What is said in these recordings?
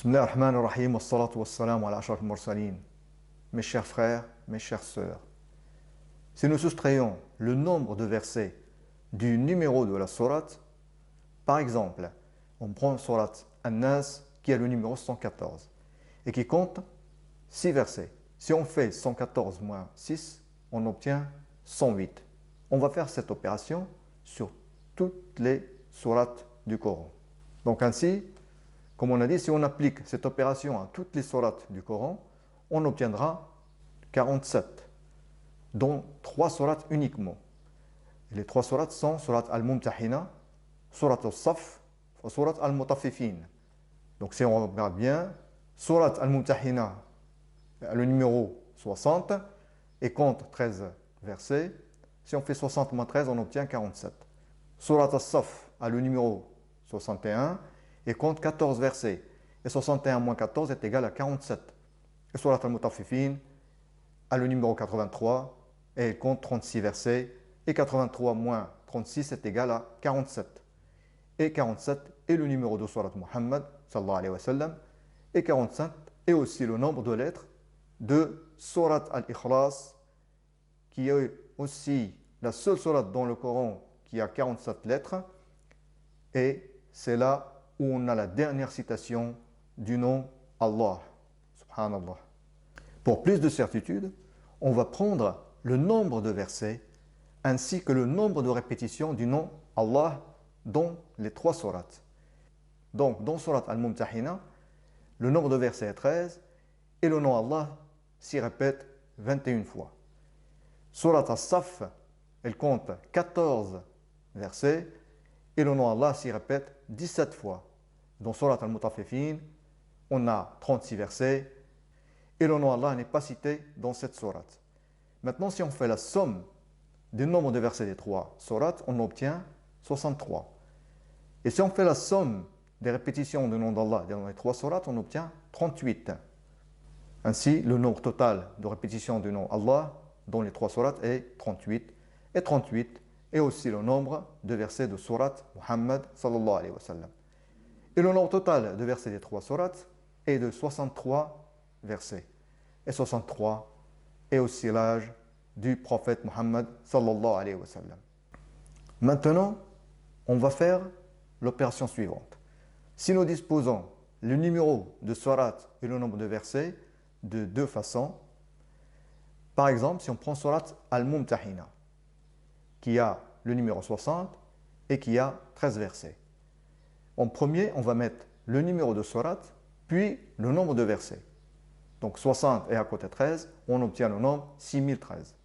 Bismillah ar-Rahman ar-Rahim, wa salatu wa salam ala ashraf al-mursalin. Mes chers frères, mes chères sœurs, si nous soustrayons le nombre de versets du numéro de la sourate, par exemple, on prend sourate An-Nas qui a le numéro 114 et qui compte 6 versets. Si on fait 114 moins 6, on obtient 108. On va faire cette opération sur toutes les sourates du Coran. Donc ainsi, comme on a dit, si on applique cette opération à toutes les sourates du Coran, on obtiendra 47, dont 3 sourates uniquement. Les 3 sourates sont sourate Al-Mumtahina, sourate Al-Saf et sourate Al-Mutaffifin. Donc si on regarde bien, sourate Al-Mumtahina a le numéro 60 et compte 13 versets. Si on fait 60 moins 13, on obtient 47. Sourate Al-Saf a le numéro 61 et compte 14 versets. Et 61 moins 14 est égal à 47. Et sourate Al-Mutaffifin a le numéro 83 et elle compte 36 versets. Et 83 moins 36 est égal à 47. Et 47 est le numéro de sourate Muhammad sallallahu alayhi wa sallam. Et 47 est aussi le nombre de lettres de sourate Al-Ikhlas, qui est aussi la seule sourate dans le Coran qui a 47 lettres. Et c'est là où on a la dernière citation du nom Allah. Subhanallah. Pour plus de certitude, on va prendre le nombre de versets ainsi que le nombre de répétitions du nom Allah dans les 3 sourates. Donc, dans sourate Al-Mumtahina, le nombre de versets est 13 et le nom Allah s'y répète 21 fois. Sourate As-Saf, elle compte 14 versets et le nom Allah s'y répète 17 fois. Dans sourate Al-Mutaffifin, on a 36 versets et le nom Allah n'est pas cité dans cette sourate. Maintenant, si on fait la somme du nombre de versets des 3 sourates, on obtient 63. Et si on fait la somme des répétitions du nom d'Allah dans les 3 sourates, on obtient 38. Ainsi, le nombre total de répétitions du nom Allah dans les 3 sourates est 38. Et 38 est aussi le nombre de versets de sourate Muhammad sallallahu alayhi wa sallam. Et le nombre total de versets des 3 sourates est de 63 versets. Et 63 est aussi l'âge du prophète Muhammad sallallahu alayhi wa sallam. Maintenant, on va faire l'opération suivante. Si nous disposons le numéro de sourate et le nombre de versets de 2 façons, par exemple, si on prend sourate Al-Mumtahina, qui a le numéro 60 et qui a 13 versets. En premier, on va mettre le numéro de sourate, puis le nombre de versets. Donc 60 et à côté 13, on obtient le nombre 6013.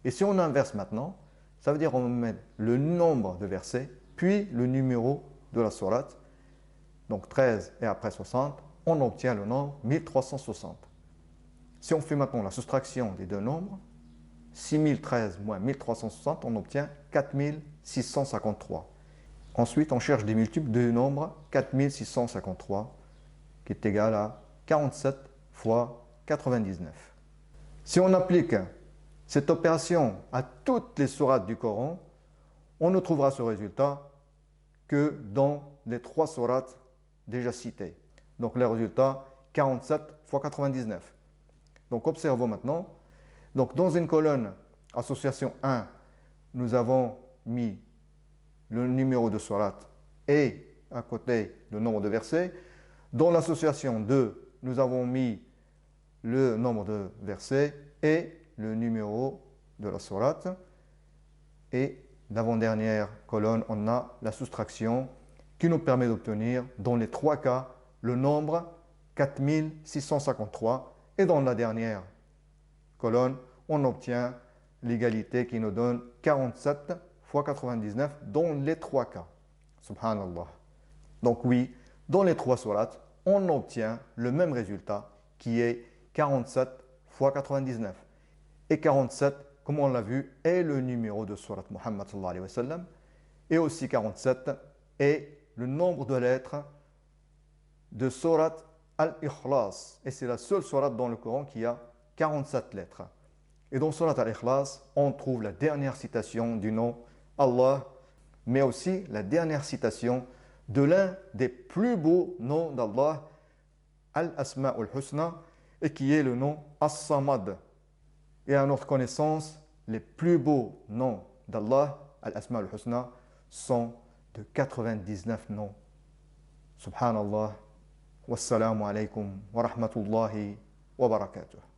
Et si on inverse maintenant, ça veut dire qu'on met le nombre de versets, puis le numéro de la sourate. Donc 13 et après 60, on obtient le nombre 1360. Si on fait maintenant la soustraction des deux nombres, 6013 moins 1360, on obtient 4653. Ensuite, on cherche des multiples du nombre 4653, qui est égal à 47 fois 99. Si on applique cette opération à toutes les sourates du Coran, on ne trouvera ce résultat que dans les 3 sourates déjà citées. Donc le résultat, 47 fois 99. Donc observons maintenant. Donc dans une colonne association 1, nous avons mis le numéro de sourate et à côté le nombre de versets. Dans l'association 2, nous avons mis le nombre de versets et le numéro de la sourate. Et l'avant-dernière colonne, on a la soustraction qui nous permet d'obtenir dans les 3 cas le nombre 4653. Et dans la dernière colonne, on obtient l'égalité qui nous donne 47 fois 99 dans les 3 cas. Subhanallah. Donc oui, dans les 3 sourates, on obtient le même résultat qui est 47 fois 99. Et 47, comme on l'a vu, est le numéro de sourate Muhammad sallallahu alayhi wa sallam. Et aussi 47 est le nombre de lettres de sourate Al-Ikhlas. Et c'est la seule sourate dans le Coran qui a 47 lettres. Et dans sourate Al-Ikhlas, on trouve la dernière citation du nom Allah, mais aussi la dernière citation de l'un des plus beaux noms d'Allah, Al-Asma'ul Husna et qui est le nom As-Samad. Et à notre connaissance, les plus beaux noms d'Allah, Al-Asma'ul Husna, sont de 99 noms. Subhanallah. Wassalamu alaikum wa rahmatullahi wa barakatuh.